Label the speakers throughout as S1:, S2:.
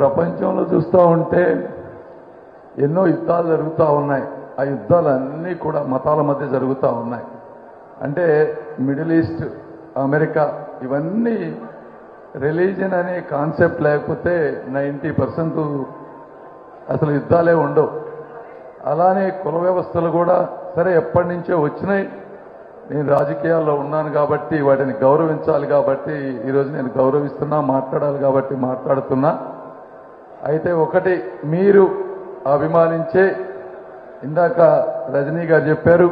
S1: ప్రపంచంలో చూస్తూ ఉంటే ఎన్నో యుద్ధాలు జరుగుతూ ఉన్నాయి. ఆ యుద్ధాలన్నీ కూడా మతాల మధ్య జరుగుతూ ఉన్నాయి. అంటే మిడిల్ ఈస్ట్, అమెరికా ఇవన్నీ రిలీజన్ అనే కాన్సెప్ట్ లేకపోతే 90% అసలు యుద్ధాలే ఉండవు. అలానే కుల వ్యవస్థలు కూడా సరే ఎప్పటి నుంచో వచ్చినాయి. నేను రాజకీయాల్లో ఉన్నాను కాబట్టి వాటిని గౌరవించాలి కాబట్టి ఈరోజు నేను గౌరవిస్తున్నా, మాట్లాడాలి కాబట్టి మాట్లాడుతున్నా. అయితే ఒకటి మీరు అభిమానించే, ఇందాక రజనీ గారు చెప్పారు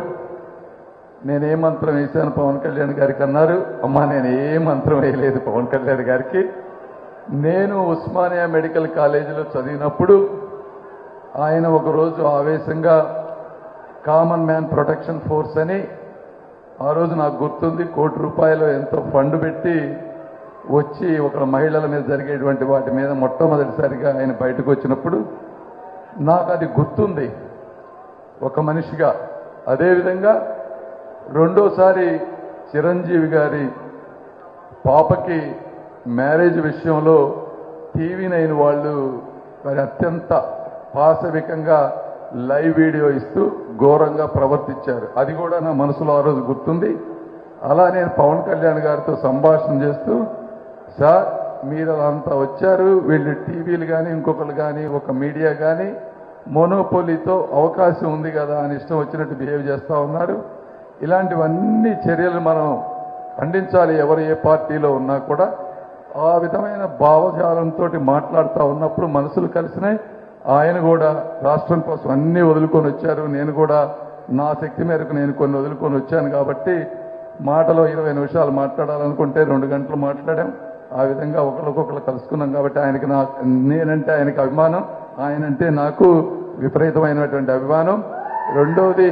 S1: నేనే మంత్రం వేశాను పవన్ కళ్యాణ్ గారికి అన్నారు. అమ్మా నేను ఏ మంత్రం వేయలేదు పవన్ కళ్యాణ్ గారికి. నేను ఉస్మానియా మెడికల్ కాలేజీలో చదివినప్పుడు ఆయన ఒకరోజు ఆవేశంగా కామన్ మ్యాన్ ప్రొటెక్షన్ ఫోర్స్ అని ఆ రోజు నాకు గుర్తుంది, ₹1 కోటి ఎంతో ఫండ్ పెట్టి వచ్చి ఒక మహిళల మీద జరిగేటువంటి వాటి మీద మొట్టమొదటిసారిగా ఆయన బయటకు వచ్చినప్పుడు నాకు అది గుర్తుంది ఒక మనిషిగా. అదేవిధంగా రెండోసారి చిరంజీవి గారి పాపకి మ్యారేజ్ విషయంలో TV9 వాళ్ళు మరి అత్యంత పాశవికంగా లైవ్ వీడియో ఇస్తూ ఘోరంగా ప్రవర్తించారు. అది కూడా నా మనసులో ఆ రోజు గుర్తుంది. అలా నేను పవన్ కళ్యాణ్ గారితో సంభాషణ చేస్తూ, సార్ మీరు అంతా వచ్చారు, వీళ్ళు టీవీలు కానీ ఇంకొకరు కానీ ఒక మీడియా కానీ మోనోపోలీతో అవకాశం ఉంది కదా అని ఇష్టం వచ్చినట్టు బిహేవ్ చేస్తూ ఉన్నారు. ఇలాంటివన్నీ చర్యలు మనం ఖండించాలి. ఎవరు ఏ పార్టీలో ఉన్నా కూడా ఆ విధమైన భావజాలంతో మాట్లాడుతూ ఉన్నప్పుడు మనసులు కలిసినాయి. ఆయన కూడా రాష్ట్రం కోసం అన్నీ వదులుకొని వచ్చారు. నేను కూడా నా శక్తి మేరకు నేను కొన్ని వదులుకొని వచ్చాను కాబట్టి మాటలో 20 నిమిషాలు మాట్లాడాలనుకుంటే 2 గంటలు మాట్లాడాం. ఆ విధంగా ఒకరికొకరు కలుసుకున్నాం కాబట్టి ఆయనకి నేనంటే ఆయనకి అభిమానం, ఆయనంటే నాకు విపరీతమైనటువంటి అభిమానం. రెండోది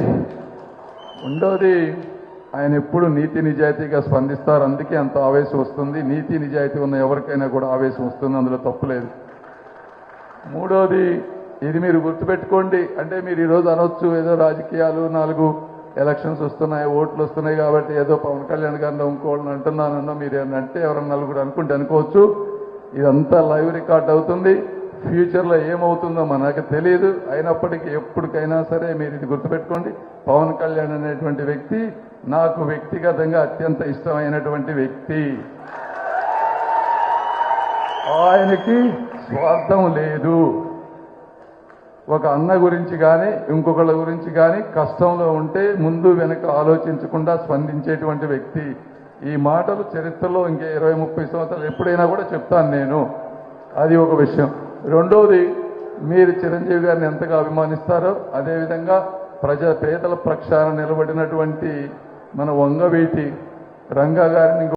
S1: ఆయన ఎప్పుడు నీతి నిజాయితీగా స్పందిస్తారు. అందుకే అంత ఆవేశం వస్తుంది. నీతి నిజాయితీ ఉన్న ఎవరికైనా కూడా ఆవేశం వస్తుంది, అందులో తప్పులేదు. మూడోది, ఇది మీరు గుర్తుపెట్టుకోండి. అంటే మీరు ఈరోజు అనొచ్చు ఏదో రాజకీయాలు 4 ఎలక్షన్స్ వస్తున్నాయి, ఓట్లు వస్తున్నాయి కాబట్టి ఏదో పవన్ కళ్యాణ్ గారిని ఇంకోళ్ళని అంటున్నానన్నా మీరు అంటే ఎవరన్నా నలుగురు అనుకుంటే అనుకోవచ్చు. ఇదంతా లైవ్ రికార్డ్ అవుతుంది. ఫ్యూచర్లో ఏమవుతుందో మనకు తెలియదు. అయినప్పటికీ ఎప్పటికైనా సరే మీరు ఇది గుర్తుపెట్టుకోండి, పవన్ కళ్యాణ్ అనేటువంటి వ్యక్తి నాకు వ్యక్తిగతంగా అత్యంత ఇష్టమైనటువంటి వ్యక్తి. ఆయనకి స్వార్థం లేదు. ఒక అన్న గురించి కానీ ఇంకొకళ్ళ గురించి కానీ కష్టంలో ఉంటే ముందు వెనక ఆలోచించకుండా స్పందించేటువంటి వ్యక్తి. ఈ మాటలు చరిత్రలో ఇంకే 20-30 సంవత్సరాలు ఎప్పుడైనా కూడా చెప్తాను నేను. అది ఒక విషయం. రెండోది, మీరు చిరంజీవి గారిని ఎంతగా అభిమానిస్తారో అదేవిధంగా పేదల పక్షాన నిలబడినటువంటి మన వంగవీటి రంగా గారిని